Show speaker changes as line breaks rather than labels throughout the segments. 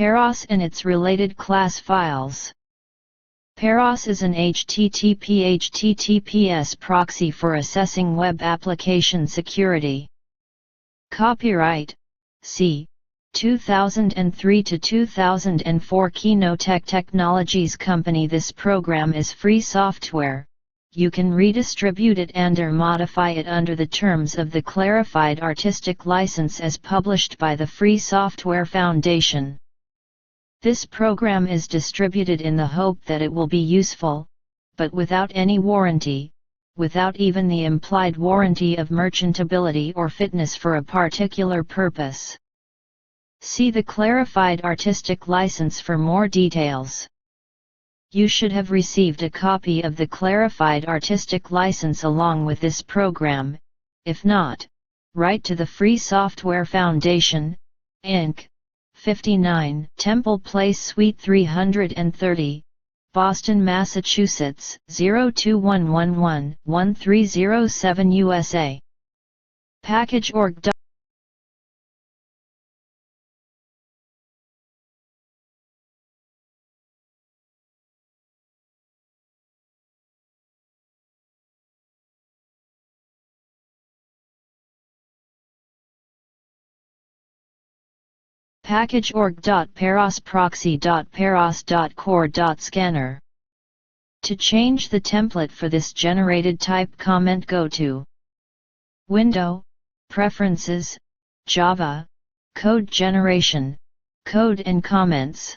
Paros and its related class files. Paros is an HTTP/HTTPS proxy for assessing web application security. Copyright C. 2003 to 2004 Kinotech Technologies Company. This program is free software. You can redistribute it and/or modify it under the terms of the Clarified Artistic License as published by the Free Software Foundation. This program is distributed in the hope that it will be useful, but without any warranty, without even the implied warranty of merchantability or fitness for a particular purpose. See the Clarified Artistic License for more details. You should have received a copy of the Clarified Artistic License along with this program. If not, write to the Free Software Foundation, Inc., 59 Temple Place Suite 330, Boston, Massachusetts, 02111, 1307 USA. Package.org. Package.org.parosproxy.paros.core.scanner. To change the template for this generated type comment, go to Window, Preferences, Java, Code Generation, Code and Comments.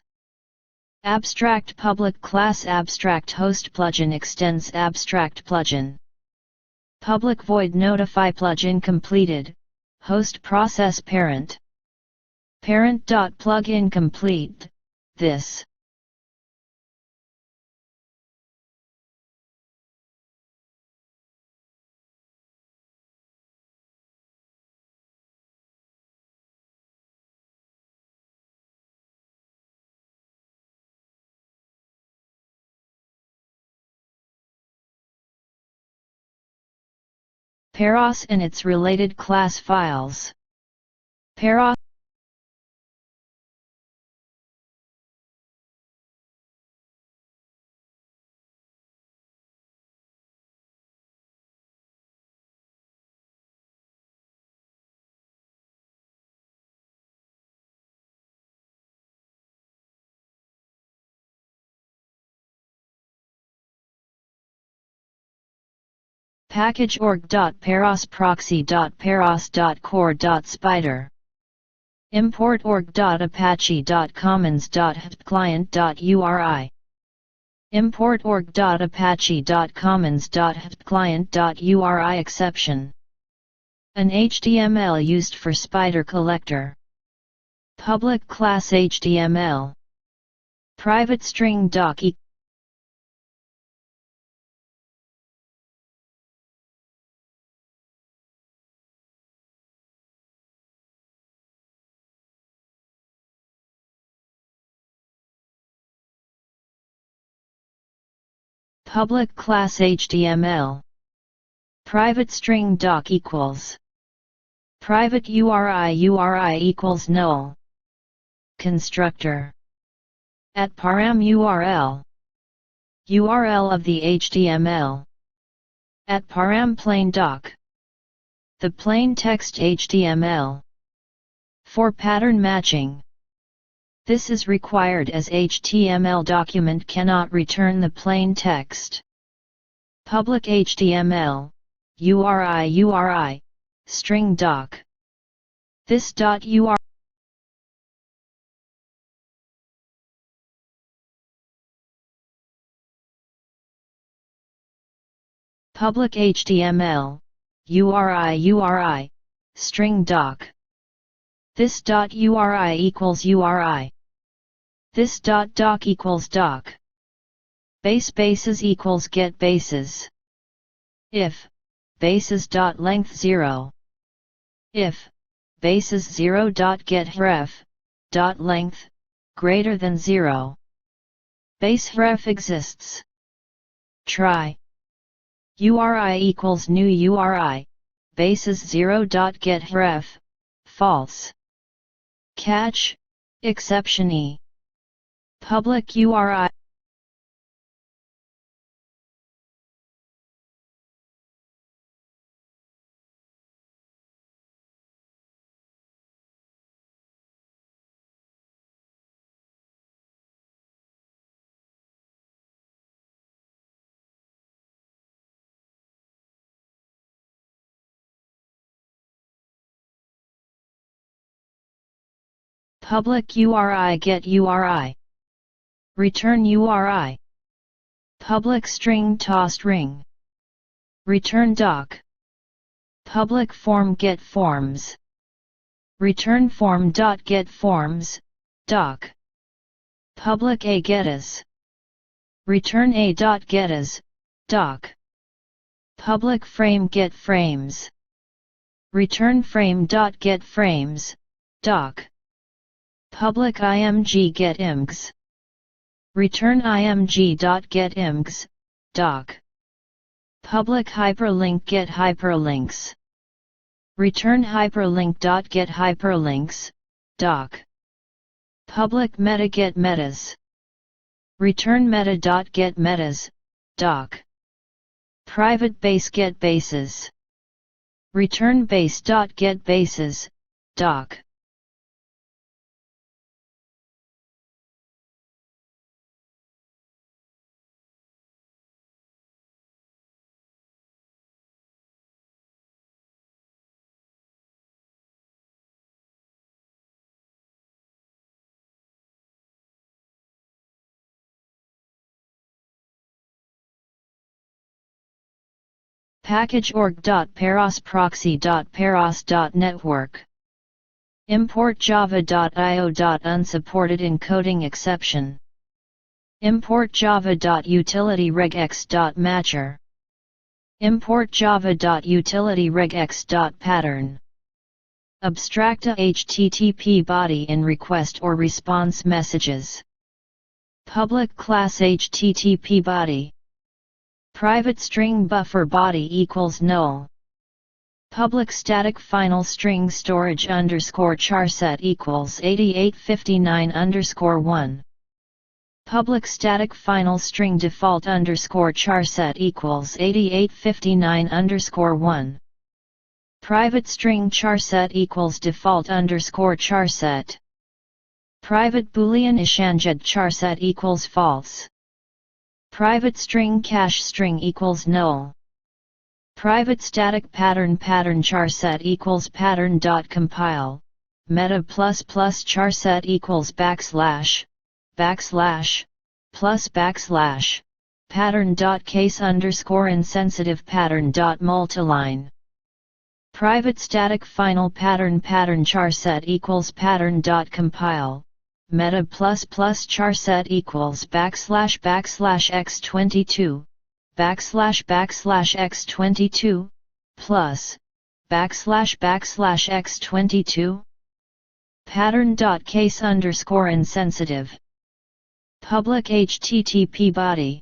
Abstract Public Class Abstract Host Plugin extends Abstract Plugin. Public Void Notify Plugin completed. Host Process Parent. Parent.plugin complete. This Paros and its related class files. Paros Package.org.parosproxy.paros.core.spider. Import org.apache.commons.htclient.uri. Import org.apache.commons.htclient.uri exception. An HTML used for spider collector. Public class HTML. Private string doc Public class HTML. Private string doc equals. Private URI equals null. Constructor. At param URL. URL of the HTML. At param plain doc. The plain text HTML. For pattern matching. This is required as HTML document cannot return the plain text. Public HTML, URI, string doc. This .ur Public HTML, URI, string doc. This .uri equals URI. This .doc equals doc. Base bases equals get bases. If bases.length 0. If bases 0.get ref .length greater than 0. Base ref exists. Try. URI equals new URI. Bases 0.get ref false. Catch. Exception E. Public URI. Public URI get URI. Return URI. Public string to string. Return doc. Public form get forms. Return form dot get forms, doc. Public a getas. Return a dot getas, doc. Public frame get frames. Return frame dot get frames, doc. Public img get imgs. Return img dot get imgs, doc. Public hyperlink get hyperlinks. Return hyperlink dot get hyperlinks, doc. Public meta get metas. Return meta dot get metas, doc. Private base get bases. Return base dot get bases, doc. Package.org.parosproxy.paros.network. Import java.io.unsupported encoding exception. Import java.utilityregex.matcher. Import java.utilityregex.pattern. Abstract a HTTP body in request or response messages. Public class HTTP body. Private string buffer body equals null. Public static final string storage underscore charset equals 8859_1. Public static final string default underscore charset equals 8859_1. Private string charset equals default underscore charset. Private boolean ishanjed charset equals false. Private string cache string equals null. Private static pattern charset equals pattern.compile. Meta plus charset equals backslash plus pattern.case underscore insensitive pattern.multiline. Private static final pattern charset equals pattern.compile. Meta plus charset equals \x22 \x22 plus \x22 pattern.case underscore insensitive. Public HTTP body.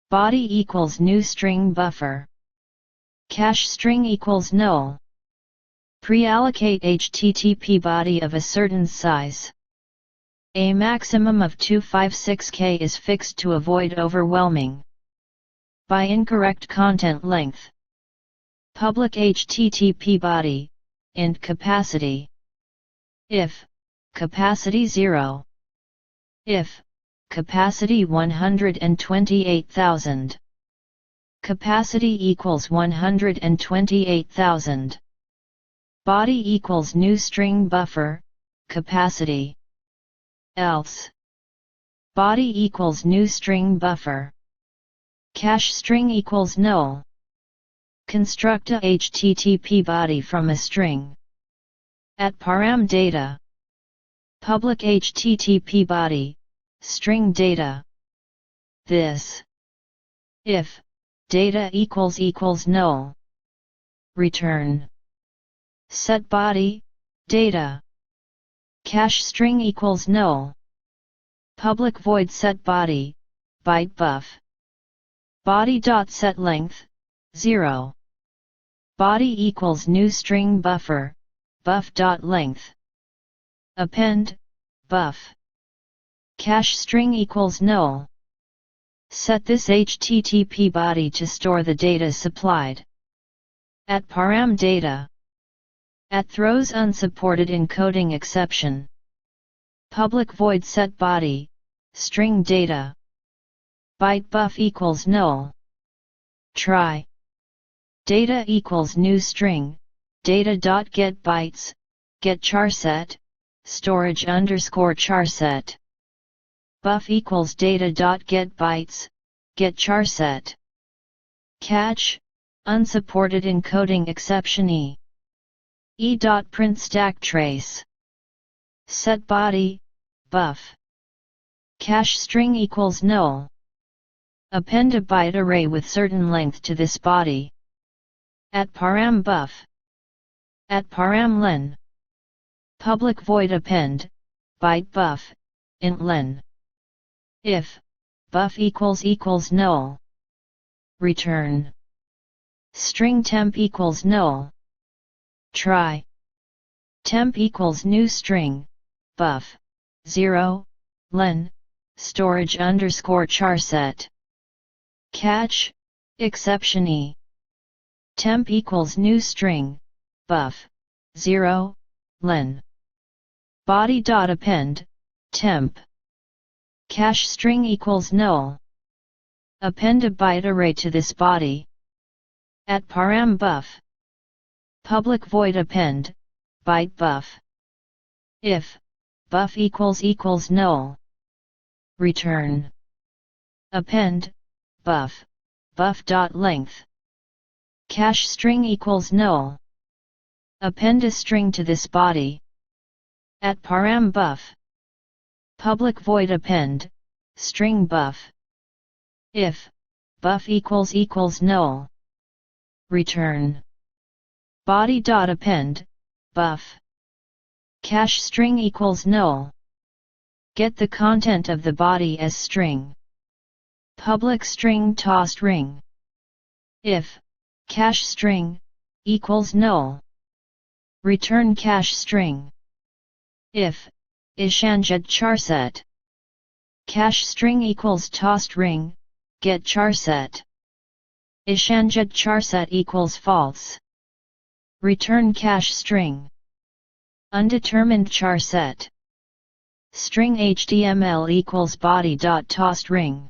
Body equals new string buffer. Cache string equals null. Pre-allocate HTTP body of a certain size. A maximum of 256K is fixed to avoid overwhelming by incorrect content length. Public HTTP body, int capacity. If capacity 0. If capacity 128,000. Capacity equals 128,000. Body equals new string buffer, capacity. Else body equals new string buffer. Cache string equals null. Construct a HTTP body from a string. At param data. Public HTTP body, string data. This. If data equals null. Return. Set body, data. Cache string equals null. Public void set body, byte buff. Body.set length, 0. Body equals new string buffer, buff.length. Append, buff. Cache string equals null. Set this HTTP body to store the data supplied. At param data. At throws unsupported encoding exception. Public void set body, string data. Byte buff equals null. Try. Data equals new string, data.get bytes, get charset, storage underscore charset. Buff equals data.get bytes, get charset. Catch, unsupported encoding exception e.print stack trace. Set body, buff. Cache string equals null. Append a byte array with certain length to this body. At param buff. At param len. Public void append, byte buff, int len. If, buff equals null. Return. String temp equals null. Try. Temp equals new string, buff, 0, len, storage underscore charset. Catch, exception temp equals new string, buff, 0, len. Body.append, temp. Cache string equals null. Append a byte array to this body. At param buff. Public void append, byte buff. If, buff equals null. Return. Append, buff, buff.length. Cache string equals null. Append a string to this body. At param buff. Public void append, string buff. If, buff equals null. Return. Body.append, buff. Cache string equals null. Get the content of the body as string. Public string tossed ring. If, cache string, equals null. Return cache string. If, ishanjed charset. Cache string equals tossed ring, get charset. Ishanjed charset equals false. Return cache string. Undetermined charset. String HTML equals body.tossed ring.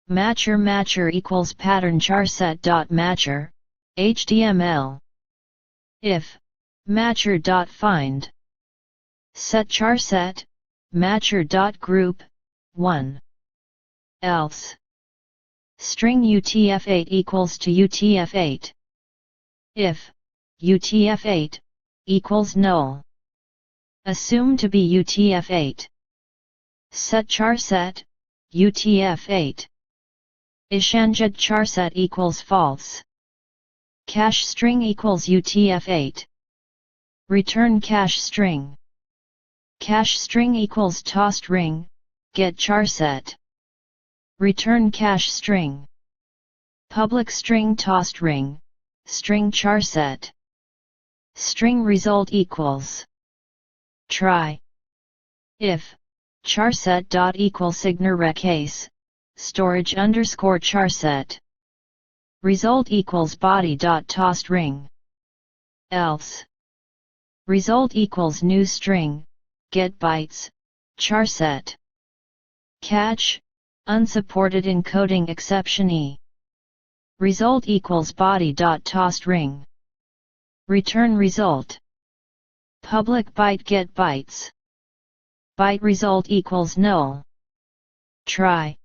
Matcher equals pattern charset.matcher, HTML. If, matcher.find. Set charset, matcher.group, 1. Else. String UTF-8 equals to UTF-8. If, UTF-8, equals null. Assume to be UTF-8. Set charset, UTF-8. Ishanjed charset equals false. Cache string equals UTF-8. Return cache string. Cache string equals tossed ring, get charset. Return cache string. Public string tossed ring, string charset. String result equals. Try. If, charset.equal case, storage underscore charset. Result equals body.tossed ring. Else. Result equals new string, get bytes, charset. Catch, unsupported encoding exception Result equals body.tossed ring. Return result. Public byte get bytes. Byte result equals null. Try.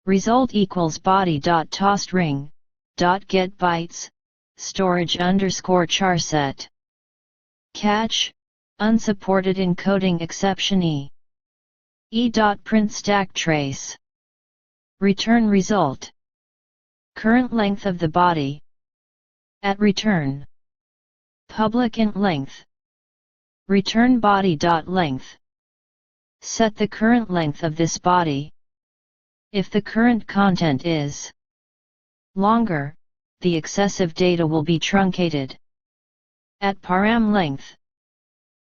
Result equals body.tossed ring, get bytes, storage underscore charset. Catch, unsupported encoding exception e.print stack trace. Return result. Current length of the body. At return. Public int length. Return body.length. Set the current length of this body. If the current content is longer, the excessive data will be truncated. At param length.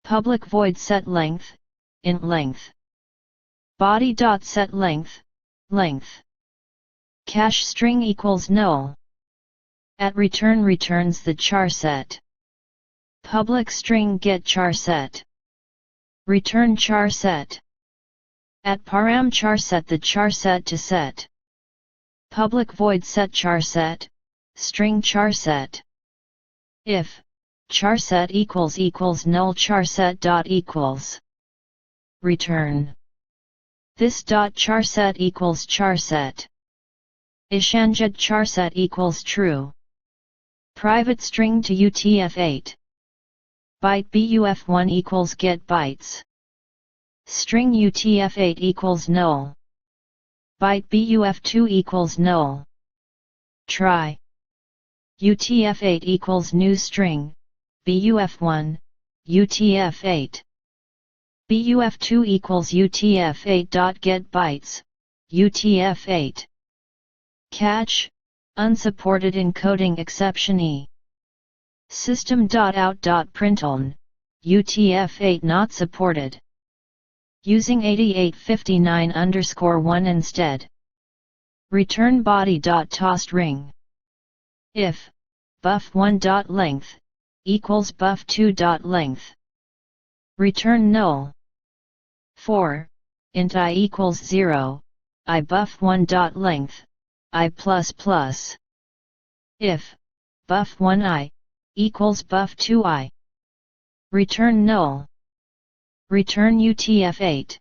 Public void set length, int length. Body.setLength, length. Cache string equals null. At return returns the char set. Public string get char set. Return char set. At param char set the char set to set. Public void set char set, string char set. If char set equals null char set dot equals. Return. This dot char set equals char set. Ishanjit char set equals true. Private string to UTF-8. Byte BUF1 equals get bytes. String UTF-8 equals null. Byte BUF2 equals null. Try. UTF-8 equals new string, BUF1, UTF-8. BUF2 equals UTF-8 dot get bytes, UTF-8. Catch, unsupported encoding exception E. System.out.println, UTF-8 not supported. Using 8859_1 instead. Return body.toString. If buff1.length equals buff2.length. Return null. For int I equals 0, I buff1.length, I++. If buff1I equals buff2I. Return null. Return UTF-8.